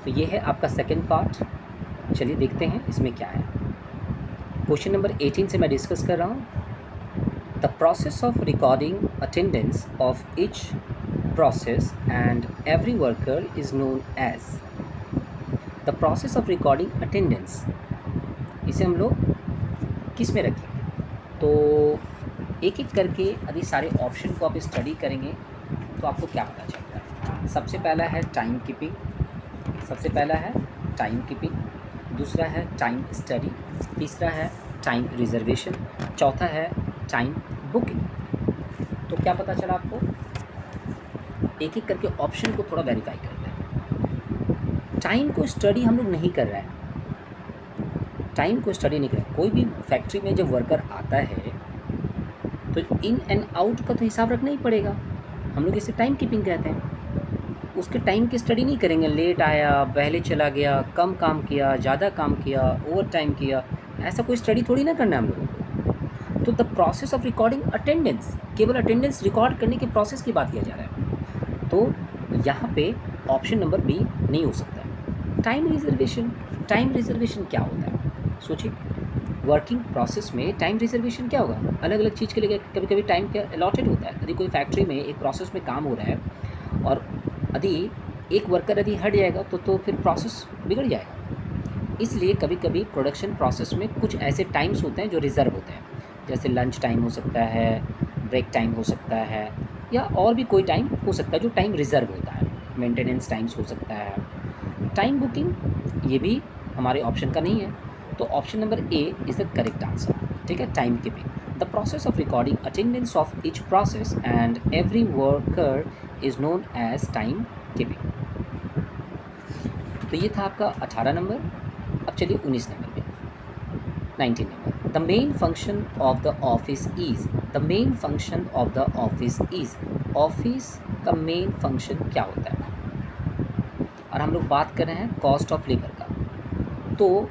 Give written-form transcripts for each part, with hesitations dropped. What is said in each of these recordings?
तो ये है आपका सेकेंड पार्ट। चलिए देखते हैं इसमें क्या है। क्वेश्चन नंबर 18 से मैं डिस्कस कर रहा हूँ। The process of recording attendance of each process and every worker is known as. The process of recording attendance, इसे हम लोग किस में रखेंगे? तो एक एक करके यदि सारे ऑप्शन को आप स्टडी करेंगे तो आपको क्या पता चलता है। सबसे पहला है टाइम कीपिंग, दूसरा है टाइम स्टडी, तीसरा है टाइम रिजर्वेशन, चौथा है टाइम बुकिंग। तो क्या पता चला आपको? एक एक करके ऑप्शन को थोड़ा वेरीफाई करते हैं। टाइम को स्टडी हम लोग नहीं कर रहे हैं, कोई भी फैक्ट्री में जब वर्कर आता है तो इन एंड आउट का तो हिसाब रखना ही पड़ेगा। हम लोग इसे टाइम कीपिंग कहते हैं। उसके टाइम की स्टडी नहीं करेंगे, लेट आया, पहले चला गया, कम काम किया, ज़्यादा काम किया, ओवर टाइम किया, ऐसा कोई स्टडी थोड़ी ना करना है हम लोगों को। तो the process of recording attendance, केवल अटेंडेंस रिकॉर्ड करने के प्रोसेस की बात किया जा रहा है। तो यहाँ पे ऑप्शन नंबर बी नहीं हो सकता है। टाइम रिजर्वेशन क्या होता है? सोचिए, वर्किंग प्रोसेस में टाइम रिजर्वेशन क्या होगा? अलग अलग चीज़ के लिए कभी कभी टाइम क्या अलॉटेड होता है। यदि कोई फैक्ट्री में एक प्रोसेस में काम हो रहा है और यदि एक वर्कर यदि हट जाएगा तो फिर प्रोसेस बिगड़ जाएगा। इसलिए कभी कभी प्रोडक्शन प्रोसेस में कुछ ऐसे टाइम्स होते हैं जो रिज़र्व होते हैं, जैसे लंच टाइम हो सकता है, ब्रेक टाइम हो सकता है, या और भी कोई टाइम हो सकता है जो टाइम रिज़र्व होता है। मेंटेनेंस टाइम्स हो सकता है। टाइम बुकिंग ये भी हमारे ऑप्शन का नहीं है, तो option number A is the correct answer. ठीक है, time keeping. The process of recording attendance of each process and every worker is known as time keeping. तो ये था आपका 18 नंबर। अब चलिए 19 नंबर पे, 19 number. The main function of the office is, office का मेन फंक्शन क्या होता है? और हम लोग बात कर रहे हैं कॉस्ट ऑफ लेबर का। तो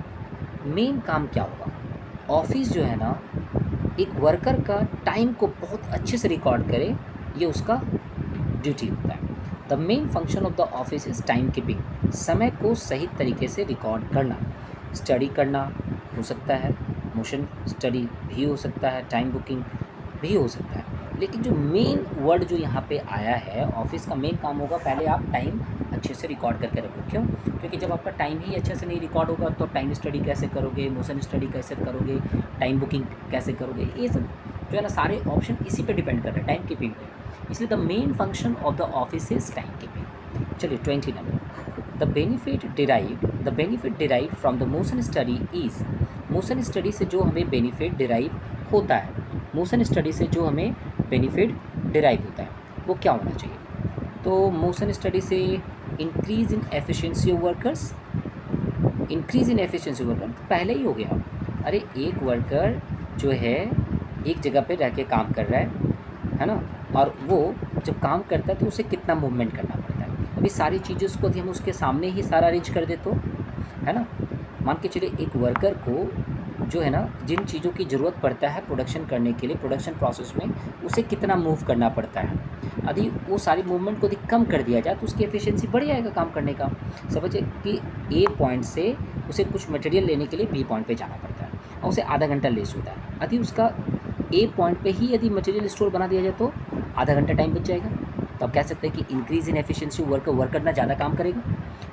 मेन काम क्या होगा? ऑफिस जो है ना, एक वर्कर का टाइम को बहुत अच्छे से रिकॉर्ड करे, ये उसका ड्यूटी होता है। The main function of the office is time keeping, समय को सही तरीके से रिकॉर्ड करना। स्टडी करना हो सकता है, मोशन स्टडी भी हो सकता है, टाइम बुकिंग भी हो सकता है। लेकिन जो मेन वर्ड जो यहाँ पे आया है, ऑफिस का मेन काम होगा, पहले आप टाइम अच्छे से रिकॉर्ड करके रखो। क्यों? क्योंकि जब आपका टाइम ही अच्छे से नहीं रिकॉर्ड होगा तो टाइम स्टडी कैसे करोगे, मोशन स्टडी कैसे करोगे, टाइम बुकिंग कैसे करोगे? ये सब जो है ना, सारे ऑप्शन इसी पे डिपेंड कर रहे हैं, टाइम कीपिंग पे। इसलिए the main function of the office is time keeping. चलिए 20 number. The benefit derive from the motion study is, motion study से जो हमें बेनिफिट डिराइव होता है, वो क्या होना चाहिए? तो मोशन स्टडी से increase in efficiency of workers, तो पहले ही हो गया। अरे एक वर्कर जो है एक जगह पे रह के काम कर रहा है ना, और वो जब काम करता है तो उसे कितना मूवमेंट करना पड़ता है। अभी सारी चीज़ें उसको यदि हम उसके सामने ही सारा अरेंज कर दे तो, है ना, मान के चलिए एक वर्कर को जो है ना, जिन चीज़ों की ज़रूरत पड़ता है प्रोडक्शन करने के लिए, प्रोडक्शन प्रोसेस में उसे कितना मूव करना पड़ता है, यदि वो सारी मूवमेंट को यदि कम कर दिया जाए तो उसकी एफिशिएंसी बढ़ जाएगा काम करने का। समझिए कि ए पॉइंट से उसे कुछ मटेरियल लेने के लिए बी पॉइंट पे जाना पड़ता है और उसे आधा घंटा लेस होता है। यदि उसका ए पॉइंट पे ही यदि मटेरियल स्टोर बना दिया जाए तो आधा घंटा टाइम बच जाएगा। तो आप कह सकते हैं कि इंक्रीज़ इन एफिशिएंसी, वर्कर ना ज़्यादा काम करेगा।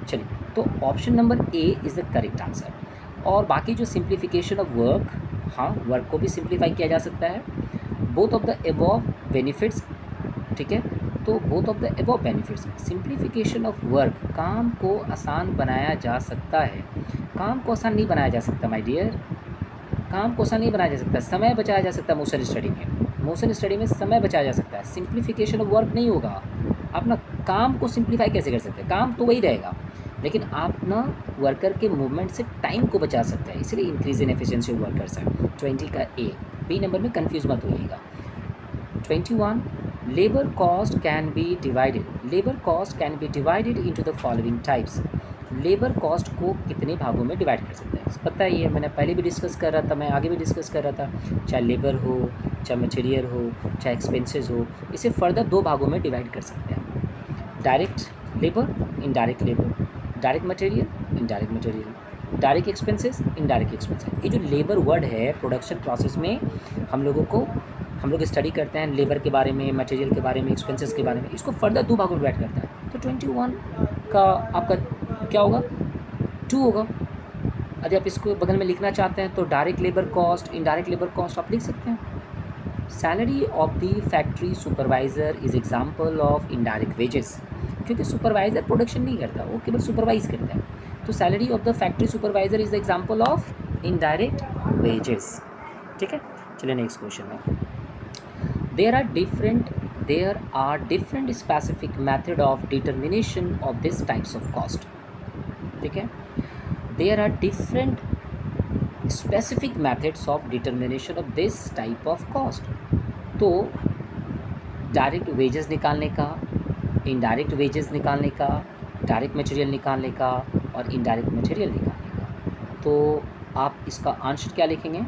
चलिए, तो option number A is the correct answer. और बाकी जो सिंप्लीफिकेशन ऑफ वर्क, हाँ, वर्क को भी सिंप्लीफाई किया जा सकता है। Both of the above benefits, ठीक है, तो both of the above benefits, simplification of work, काम को आसान बनाया जा सकता है। काम को आसान नहीं बनाया जा सकता माय डियर, काम को आसान नहीं बनाया जा सकता, समय बचाया जा सकता है। मोशन स्टडी में समय बचाया जा सकता है, सिंप्लीफिकेशन ऑफ वर्क नहीं होगा। आप ना काम को सिंप्लीफाई कैसे कर सकते हैं? काम तो वही रहेगा, लेकिन आप ना वर्कर के मूवमेंट से टाइम को बचा सकते हैं, इसलिए increase in efficiency of workers है। 20 का ए। बी नंबर में कंफ्यूज मत होइएगा। 21, labour cost can be divided into the following types. Labour cost को कितने भागों में डिवाइड कर सकते हैं? पता ही है, मैंने पहले भी डिस्कस कर रहा था, मैं आगे भी डिस्कस कर रहा था। चाहे लेबर हो, चाहे मटेरियल हो, चाहे एक्सपेंसेस हो, इसे फर्दर दो भागों में डिवाइड कर सकते हैं। Direct labour, indirect labour. Direct material, indirect material, direct expenses, indirect expenses. ये जो लेबर वर्ड है प्रोडक्शन प्रोसेस में हम लोग स्टडी करते हैं लेबर के बारे में, मटेरियल के बारे में, एक्सपेंसेस के बारे में, इसको फर्दर 2 भागों में डिवाइड करता है। तो 21 का आपका क्या होगा, 2 होगा। यदि आप इसको बगल में लिखना चाहते हैं तो direct labour cost, indirect labour cost आप लिख सकते हैं। Salary of the factory supervisor is example of indirect wages, क्योंकि सुपरवाइज़र प्रोडक्शन नहीं करता, वो केवल सुपरवाइज करता है। तो salary of the factory supervisor is the example of indirect wages. ठीक है, चलिए नेक्स्ट क्वेश्चन में। There are different specific method of determination of these types of cost. ठीक है, there are different specific methods of determination of this type of cost. तो direct wages निकालने का, indirect wages निकालने का, डायरेक्ट मटेरियल निकालने का और इनडायरेक्ट मटेरियल निकालने का, तो आप इसका आंसर क्या लिखेंगे,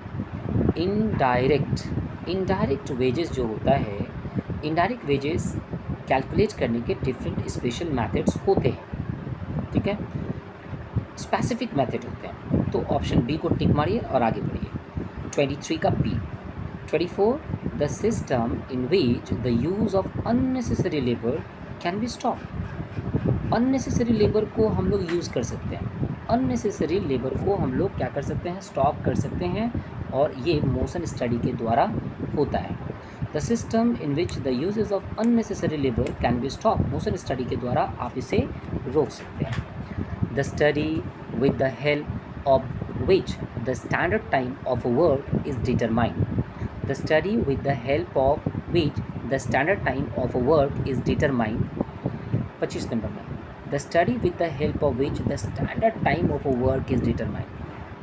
इनडायरेक्ट वेजेस जो होता है, इनडायरेक्ट वेजेस कैलकुलेट करने के डिफरेंट स्पेशल मेथड्स होते हैं। ठीक है, स्पेसिफिक मेथड होते हैं। तो ऑप्शन बी को टिक मारिए और आगे बढ़िए। 23 का B. 24 the system in which the use of unnecessary labour can be stop. Unnecessary labour को हम लोग यूज़ कर सकते हैं, अननेसेसरी लेबर को हम लोग क्या कर सकते हैं, स्टॉप कर सकते हैं, और ये मोशन स्टडी के द्वारा होता है। The system in which the uses of unnecessary labour can be stop, motion study के द्वारा आप इसे रोक सकते हैं। The study with the help of which the standard time of work is determined. The study with the help of which the standard time of work is determined. 25 number में, the study with the help of which the standard time of work is determined.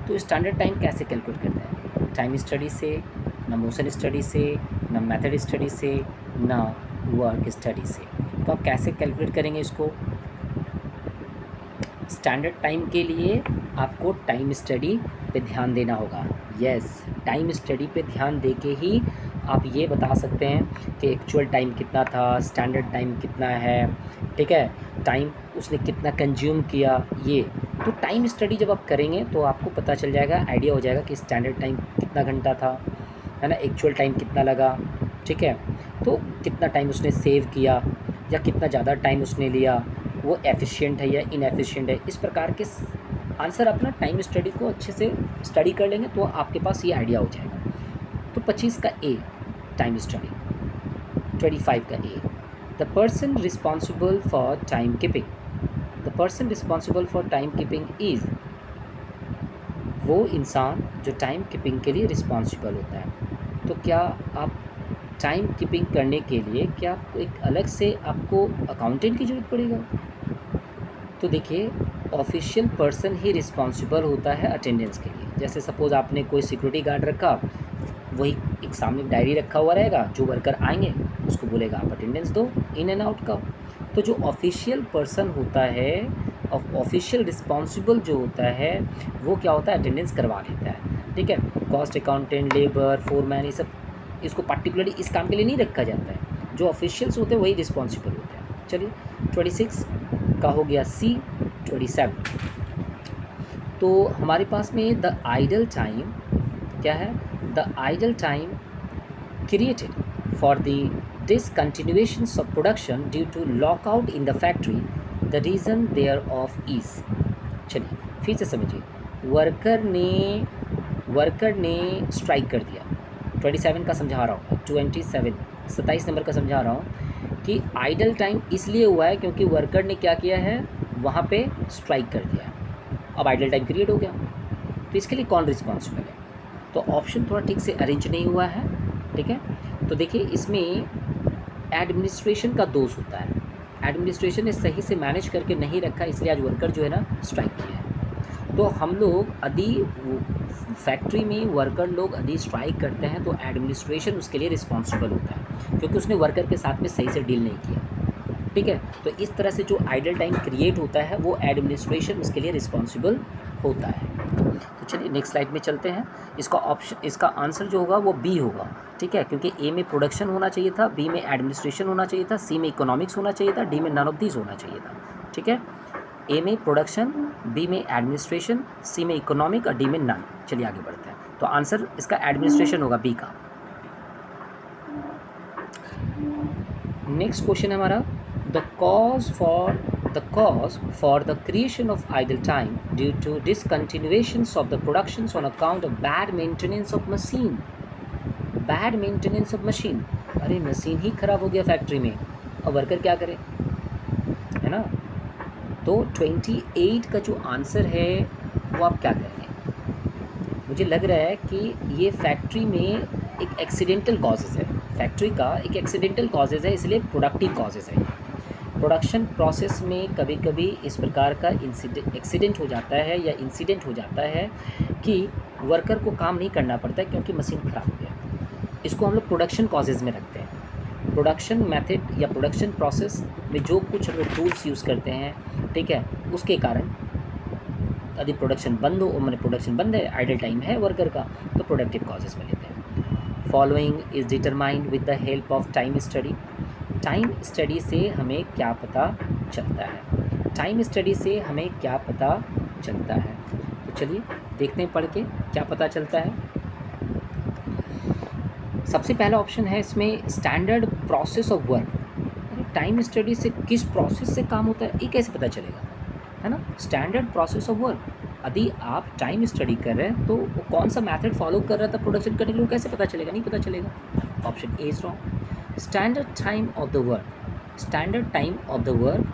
तो standard time कैसे calculate करते हैं, time study से, ना motion study से, ना method study से, ना वर्क स्टडी से। तो आप कैसे कैलकुलेट करेंगे इसको, स्टैंडर्ड टाइम के लिए आपको टाइम स्टडी पे ध्यान देना होगा। यस, टाइम स्टडी पे ध्यान दे के ही आप ये बता सकते हैं कि एक्चुअल टाइम कितना था, स्टैंडर्ड टाइम कितना है। ठीक है, टाइम उसने कितना कंज्यूम किया, ये तो टाइम स्टडी जब आप करेंगे तो आपको पता चल जाएगा, आइडिया हो जाएगा कि स्टैंडर्ड टाइम कितना घंटा था, है ना, एक्चुअल टाइम कितना लगा। ठीक है, तो कितना टाइम उसने सेव किया या कितना ज़्यादा टाइम उसने लिया, वो एफिशिएंट है या इनएफिशिएंट है। इस प्रकार के आंसर अपना टाइम स्टडी को अच्छे से स्टडी कर लेंगे तो आपके पास ये आइडिया हो जाएगा। तो 25 का ए टाइम स्टडी। 25 का A, the person responsible for time keeping. The person responsible for time keeping is, वो इंसान जो टाइम कीपिंग के लिए रिस्पॉन्सिबल होता है। तो क्या आप टाइम कीपिंग करने के लिए क्या एक अलग से आपको अकाउंटेंट की ज़रूरत पड़ेगा? तो देखिए, ऑफिशियल पर्सन ही रिस्पॉन्सिबल होता है अटेंडेंस के लिए। जैसे सपोज़ आपने कोई सिक्योरिटी गार्ड रखा, वही एक सामने डायरी रखा हुआ रहेगा, जो वर्कर आएंगे उसको बोलेगा आप अटेंडेंस दो इन एंड आउट का। तो जो ऑफिशियल पर्सन होता है, ऑफिशियल रिस्पॉन्सिबल जो होता है, वो क्या होता है, अटेंडेंस करवा लेता है। ठीक है, कॉस्ट अकाउंटेंट, लेबर, फोरमैन, ये सब इसको पर्टिकुलरली इस काम के लिए नहीं रखा जाता है। जो ऑफिशियल्स होते हैं वही रिस्पॉन्सिबल होते हैं। चलिए 26 का हो गया सी। 27, तो हमारे पास में द आइडल टाइम क्या है, the idle time created for the discontinuations of production due to lockout in the factory, the reason thereof is। चलिए फिर से समझिए, वर्कर ने स्ट्राइक कर दिया। 27 का समझा रहा हूँ, 27 नंबर का समझा रहा हूँ कि आइडल टाइम इसलिए हुआ है क्योंकि वर्कर ने क्या किया है, वहाँ पे स्ट्राइक कर दिया है। अब आइडल टाइम क्रिएट हो गया, तो इसके लिए कौन रिस्पॉन्सिबल है? तो ऑप्शन थोड़ा ठीक से अरेंज नहीं हुआ है। ठीक है, तो देखिए इसमें एडमिनिस्ट्रेशन का दोष होता है। एडमिनिस्ट्रेशन ने सही से मैनेज करके नहीं रखा, इसलिए आज वर्कर जो है ना स्ट्राइक किया है। तो हम लोग यदि फैक्ट्री में वर्कर लोग यदि स्ट्राइक करते हैं तो एडमिनिस्ट्रेशन उसके लिए रिस्पॉन्सिबल होता है, क्योंकि उसने वर्कर के साथ में सही से डील नहीं किया। ठीक है, तो इस तरह से जो आइडल टाइम क्रिएट होता है वो एडमिनिस्ट्रेशन उसके लिए रिस्पॉन्सिबल होता है। तो चलिए नेक्स्ट स्लाइड में चलते हैं। इसका आंसर जो होगा वो बी होगा। ठीक है, क्योंकि ए में प्रोडक्शन होना चाहिए था, बी में एडमिनिस्ट्रेशन होना चाहिए था, सी में इकोनॉमिक्स होना चाहिए था, डी में नन ऑफ दीज होना चाहिए था। ठीक है, ए में प्रोडक्शन, बी में एडमिनिस्ट्रेशन, सी में इकोनॉमिक और डी में नन। चलिए आगे बढ़ते हैं। तो आंसर इसका एडमिनिस्ट्रेशन होगा, बी का। नेक्स्ट क्वेश्चन है हमारा, the cause for the creation of idle time due to discontinuations of the productions on account of bad maintenance of machine. Bad maintenance of machine, अरे मशीन ही ख़राब हो गया फैक्ट्री में, और वर्कर क्या करे, है ना। तो 28 का जो आंसर है वो आप क्या करेंगे? मुझे लग रहा है कि ये फैक्ट्री में एक एक्सीडेंटल कॉजेज़ है, फैक्ट्री का एक एक्सीडेंटल कॉजेज़ है, इसलिए प्रोडक्टिव कॉजेज़ है। प्रोडक्शन प्रोसेस में कभी कभी इस प्रकार का एक्सीडेंट हो जाता है या इंसिडेंट हो जाता है कि वर्कर को काम नहीं करना पड़ता है क्योंकि मशीन ख़राब हो गया। इसको हम लोग प्रोडक्शन कॉजेज़ में रखते हैं। प्रोडक्शन मेथड या प्रोडक्शन प्रोसेस में जो कुछ हम लोग टूल्स यूज़ करते हैं, ठीक है, उसके कारण यदि प्रोडक्शन बंद हो, मैंने प्रोडक्शन बंद है, आइडल टाइम है वर्कर का, तो प्रोडक्टिव कॉजेज़ में लेते हैं। Following is determined with the help of time study. Time study से हमें क्या पता चलता है? टाइम स्टडी से हमें क्या पता चलता है? तो चलिए देखते हैं पढ़ के क्या पता चलता है। सबसे पहला ऑप्शन है इसमें standard process of work. Time study से किस प्रोसेस से काम होता है ये कैसे पता चलेगा, है ना। स्टैंडर्ड प्रोसेस ऑफ वर्क, यदि आप टाइम स्टडी कर रहे हैं तो वो कौन सा मेथड फॉलो कर रहा था प्रोडक्शन करने के लिए, कैसे पता चलेगा? नहीं पता चलेगा। Option A is wrong. Standard time of the work, standard time of the work,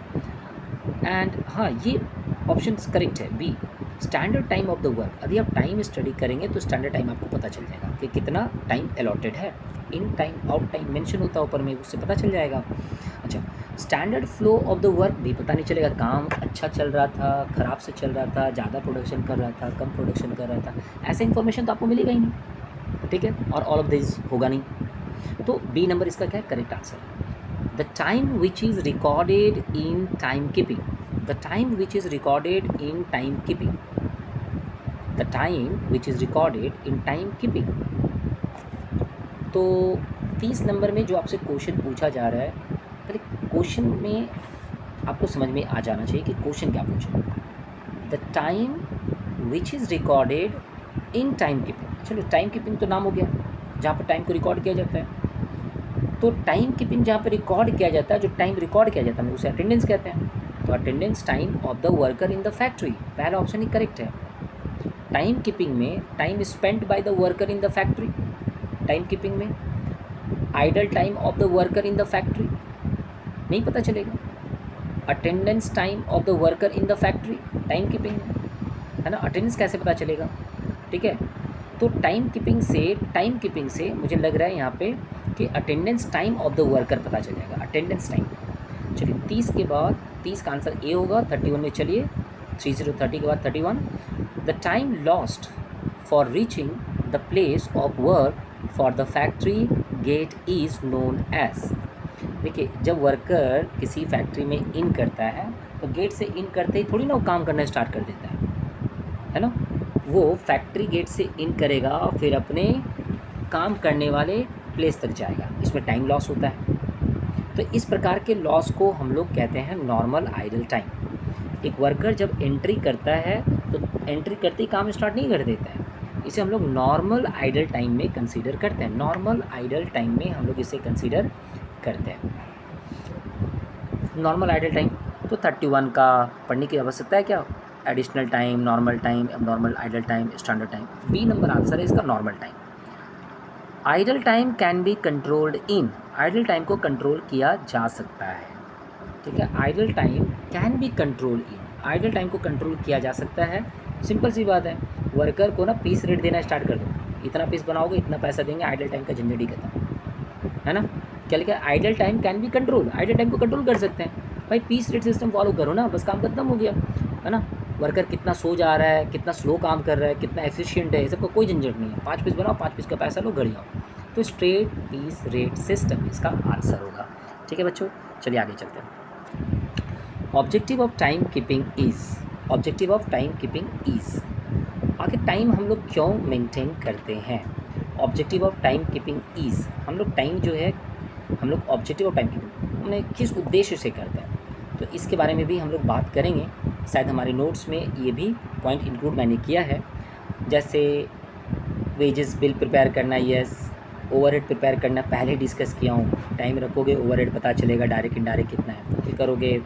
and हाँ ये ऑप्शन करेक्ट है, B standard time of the work. यदि आप टाइम स्टडी करेंगे तो स्टैंडर्ड टाइम आपको पता चल जाएगा कि कितना टाइम अलॉटेड है। In time, out time mention होता है ऊपर में, उससे पता चल जाएगा। अच्छा, standard flow of the work भी पता नहीं चलेगा, काम अच्छा चल रहा था, ख़राब से चल रहा था, ज़्यादा प्रोडक्शन कर रहा था, कम प्रोडक्शन कर रहा था, ऐसा इन्फॉर्मेशन तो आपको मिलेगा ही नहीं, ठीक है। और ऑल ऑफ दिस होगा नहीं, तो बी नंबर इसका क्या है correct answer. The time which is recorded in time keeping, the time which is recorded in time keeping, the time which is recorded in time keeping. तो 30 number में जो आपसे क्वेश्चन पूछा जा रहा है, पहले क्वेश्चन में आपको समझ में आ जाना चाहिए कि क्वेश्चन क्या पूछा। The time which is recorded in time keeping, चलो टाइम कीपिंग तो नाम हो गया जहाँ पर टाइम को रिकॉर्ड किया जाता है। तो टाइम कीपिंग जहाँ पर रिकॉर्ड किया जाता है, जो टाइम रिकॉर्ड किया जाता है उसे अटेंडेंस कहते हैं। तो attendance time of the worker in the factory, पहला ऑप्शन ही करेक्ट है। टाइम कीपिंग में time spent by the worker in the factory, time keeping में idle time of the worker in the factory नहीं पता चलेगा। Attendance time of the worker in the factory time keeping में, है ना, attendance कैसे पता चलेगा, ठीक है। तो टाइम कीपिंग से मुझे लग रहा है यहाँ पे कि attendance time of the worker पता चलेगा, अटेंडेंस टाइम। चलिए 30 के बाद 30 का आंसर ए होगा। 31 में चलिए 30 के बाद 31, the time lost for reaching the place of work for the factory gate is known as. देखिए जब वर्कर किसी फैक्ट्री में इन करता है तो गेट से इन करते ही थोड़ी ना वो काम करना स्टार्ट कर देता है ना। वो फैक्ट्री गेट से इन करेगा, फिर अपने काम करने वाले प्लेस तक जाएगा, इसमें टाइम लॉस होता है। तो इस प्रकार के लॉस को हम लोग कहते हैं नॉर्मल आइडल टाइम। एक वर्कर जब एंट्री करता है तो एंट्री करते ही काम स्टार्ट नहीं कर देता है, इसे हम लोग नॉर्मल आइडल टाइम में कंसीडर करते हैं। नॉर्मल आइडल टाइम में हम लोग इसे कंसीडर करते हैं। नॉर्मल आइडल टाइम तो 31 का पढ़ने की आवश्यकता है क्या? एडिशनल टाइम, नॉर्मल टाइम, अब normal idle time, standard time. B number answer है इसका normal time. Idle time can be controlled in, idle time को कंट्रोल किया जा सकता है, ठीक है। Idle time can be control in, idle time को कंट्रोल किया जा सकता है। सिंपल सी बात है, वर्कर को ना पीस रेट देना स्टार्ट कर दो, इतना पीस बनाओगे इतना पैसा देंगे, आइडल टाइम का झंझट ही खत्म, है ना। क्या लिखा है? Idle time can be control, idol time को कंट्रोल कर सकते हैं भाई, पीस रेट सिस्टम फॉलो करो ना, बस काम खत्म हो गया, है ना। वर्कर कितना सो जा रहा है, कितना स्लो काम कर रहा है, कितना एफिशिएंट है, ये सबका कोई झंझट नहीं है। 5 पीस बनाओ, 5 पीस का पैसा लो, घर जाओ। तो स्ट्रेट पीस रेट सिस्टम इसका आंसर होगा, ठीक है बच्चों। चलिए आगे चलते हैं। Objective of time keeping is, objective of time keeping is, आखिर टाइम हम लोग क्यों मेंटेन करते हैं? Objective of time keeping is, हम लोग टाइम जो है, हम लोग ऑब्जेक्टिव ऑफ टाइम कीपिंग हमने किस उद्देश्य से करते हैं, तो इसके बारे में भी हम लोग बात करेंगे। शायद हमारे नोट्स में ये भी पॉइंट इंक्लूड मैंने किया है, जैसे वेजेस बिल प्रिपेयर करना, यस, ओवरहेड प्रिपेयर करना पहले डिस्कस किया हूँ, टाइम रखोगे ओवरहेड पता चलेगा डायरेक्ट इनडायरेक्ट कितना है, फिर करोगे,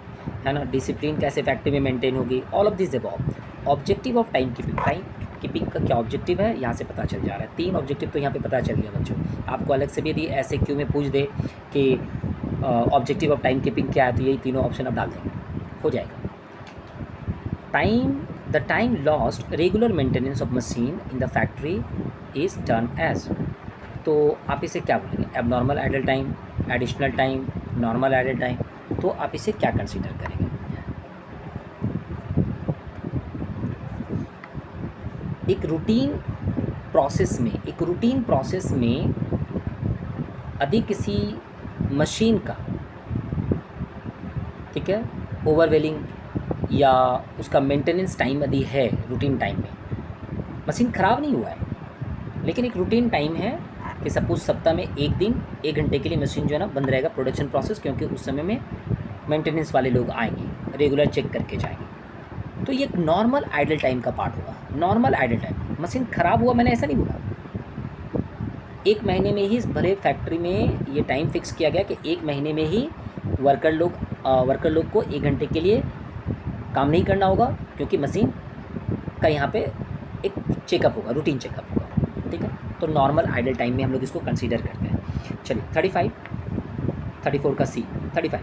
है ना, डिसिप्लिन कैसे फैक्ट्री में मेंटेन होगी, all of this above. Objective of time keeping का क्या ऑब्जेक्टिव है यहाँ से पता चल जा रहा है। 3 ऑब्जेक्टिव तो यहाँ पे पता चल गया बच्चों। आपको अलग से भी यदि ऐसे क्यू में पूछ दे कि ऑब्जेक्टिव ऑफ टाइम कीपिंग क्या है, तो यही तीनों ऑप्शन आप डाल देंगे, हो जाएगा। The time lost regular maintenance of machine in the factory is turn as, तो आप इसे क्या बोलेंगे, abnormal idle time, additional time, normal idle time, तो आप इसे क्या कंसीडर करेंगे। एक रूटीन प्रोसेस में यदि किसी मशीन का, ठीक है, ओवरवेलिंग या उसका मेंटेनेंस टाइम यदि है रूटीन टाइम में, मशीन ख़राब नहीं हुआ है लेकिन एक रूटीन टाइम है कि सपोज सप्ताह में एक दिन 1 घंटे के लिए मशीन जो है ना बंद रहेगा प्रोडक्शन प्रोसेस, क्योंकि उस समय में मेंटेनेंस वाले लोग आएंगे, रेगुलर चेक करके जाएंगे, तो ये एक नॉर्मल आइडल टाइम का पार्ट होगा। नॉर्मल आइडल टाइम, मशीन ख़राब हुआ मैंने ऐसा नहीं बोला, 1 महीने में ही भले फैक्ट्री में ये टाइम फिक्स किया गया कि 1 महीने में ही वर्कर लोग को 1 घंटे के लिए काम नहीं करना होगा, क्योंकि मशीन का यहाँ पे एक चेकअप होगा, रूटीन चेकअप होगा, ठीक है। तो नॉर्मल आइडल टाइम में हम लोग इसको कंसीडर करते हैं। चलिए 34 का C, 35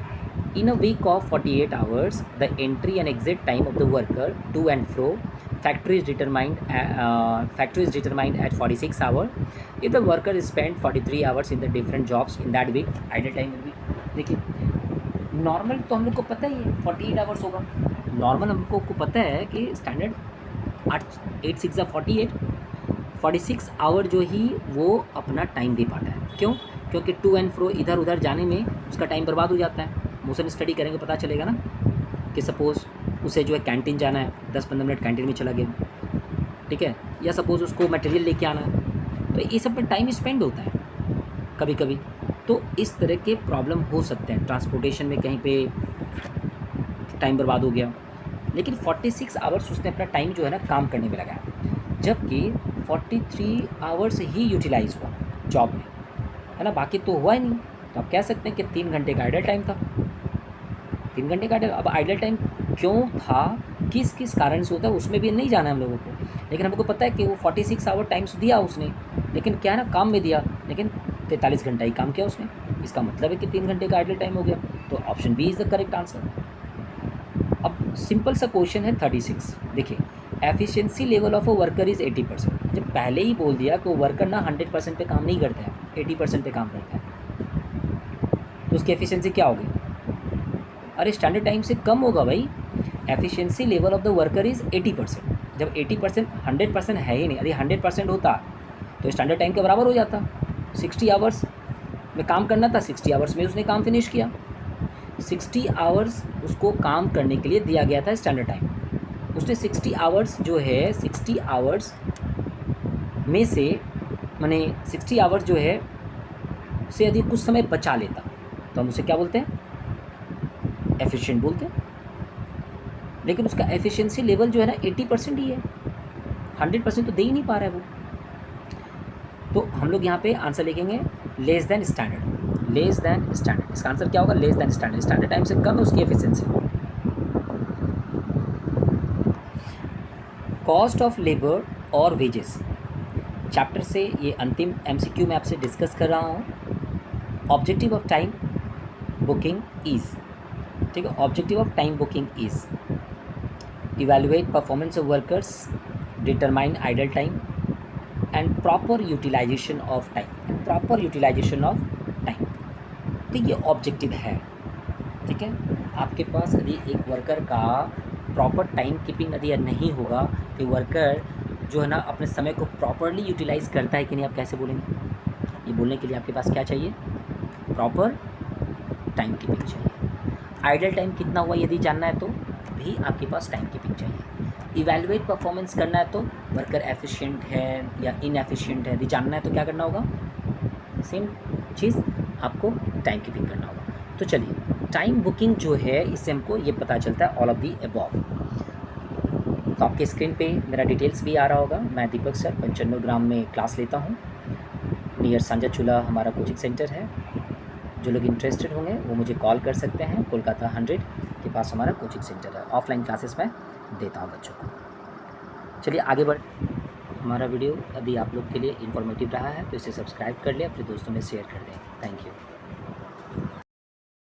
in a week of 48 hours the entry and exit time of the worker to and fro factory is determined at 46 hours if the worker spent 43 hours in the different jobs in that week, idle time will be, देखिए normal तो हम लोग को पता ही है 48 hours होगा, normal हम लोग को पता है कि स्टैंडर्ड 8 6 46 आवर जो ही वो अपना टाइम दे पाता है। क्यों? क्योंकि टू एंड फ्रो इधर उधर जाने में उसका टाइम बर्बाद हो जाता है। मोशन स्टडी करेंगे पता चलेगा ना कि सपोज़ उसे जो है कैंटीन जाना है, 10-15 मिनट कैंटीन में चला गया, ठीक है, या सपोज़ उसको मटेरियल लेके आना है, तो ये सब में टाइम स्पेंड होता है कभी कभी। तो इस तरह के प्रॉब्लम हो सकते हैं, ट्रांसपोर्टेशन में कहीं पे टाइम बर्बाद हो गया, लेकिन 46 आवर्स उसने अपना टाइम जो है ना काम करने में लगाया, जबकि 43 आवर्स ही यूटिलाइज हुआ जॉब में, है ना, बाकी तो हुआ ही नहीं। तो आप कह सकते हैं कि 3 घंटे का आइडल टाइम था, 3 घंटे का आइडल। अब आइडल टाइम क्यों था, किस किस कारण से होता है, उसमें भी नहीं जाना है हम लोगों को, लेकिन हमको पता है कि वो 46 आवर टाइम्स दिया उसने, लेकिन क्या है ना, काम में दिया, लेकिन 43 घंटा ही काम किया उसने, इसका मतलब है कि 3 घंटे का आइडल टाइम हो गया। तो option B is the correct answer. अब सिंपल सा क्वेश्चन है 36, देखिए efficiency level of a worker is 80%। जब पहले ही बोल दिया कि वो वर्कर ना 100% पे काम नहीं करता है, 80% पे काम करता है, तो उसकी एफिशिएंसी क्या होगी? अरे स्टैंडर्ड टाइम से कम होगा भाई। Efficiency level of the worker is 80%। जब 80% 100% है ही नहीं, यदि 100% होता तो स्टैंडर्ड टाइम के बराबर हो जाता। 60 आवर्स में काम करना था, 60 आवर्स में उसने काम फिनिश किया। 60 आवर्स उसको काम करने के लिए दिया गया था स्टैंडर्ड टाइम, उसने 60 आवर्स जो है 60 आवर्स में से माने 60 आवर्स जो है से यदि कुछ समय बचा लेता तो हम उसे क्या बोलते हैं? एफिशिएंट बोलते हैं। लेकिन उसका एफिशिएंसी लेवल जो है ना 80% ही है, 100% तो दे ही नहीं पा रहा है वो। तो हम लोग यहाँ पे आंसर लिखेंगे less than standard, less than standard. इसका आंसर क्या होगा? Less than standard. Standard time से कम है उसकी एफिशिएंसी। कॉस्ट ऑफ लेबर और वेजेस चैप्टर से ये अंतिम एमसीक्यू मैं आपसे डिस्कस कर रहा हूँ। Objective of time booking is, ठीक है, objective of time booking is evaluate performance of workers, determine idle time and proper utilization of time, proper utilization of time. तो ये ऑब्जेक्टिव है, ठीक है। आपके पास यदि एक वर्कर का प्रॉपर टाइम कीपिंग यदि नहीं होगा तो वर्कर जो है ना अपने समय को प्रॉपरली यूटिलाइज़ करता है कि नहीं, आप कैसे बोलेंगे? ये बोलने के लिए आपके पास क्या चाहिए? प्रॉपर टाइम कीपिंग चाहिए। आइडल टाइम कितना हुआ यदि जानना है तो भी आपके पास टाइम कीपिंग चाहिए। इवैल्यूएट परफॉर्मेंस करना है तो वर्कर एफिशिएंट है या इनएफिशिएंट है यदि जानना है तो क्या करना होगा? सेम चीज़ आपको टाइम कीपिंग करना होगा। तो चलिए टाइम बुकिंग जो है इससे हमको ये पता चलता है ऑल ऑफ दी अबव। तो आपके स्क्रीन पे मेरा डिटेल्स भी आ रहा होगा। मैं दीपक सर 95 ग्राम में क्लास लेता हूँ। नियर सांझा चूल्हा हमारा कोचिंग सेंटर है। जो लोग इंटरेस्टेड होंगे वो मुझे कॉल कर सकते हैं। कोलकाता 100 के पास हमारा कोचिंग सेंटर है। ऑफलाइन क्लासेस मैं देता हूँ बच्चों को। चलिए आगे बढ़। हमारा वीडियो अभी आप लोग के लिए इन्फॉर्मेटिव रहा है तो इसे सब्सक्राइब कर ले, अपने दोस्तों में शेयर कर दें। Thank you.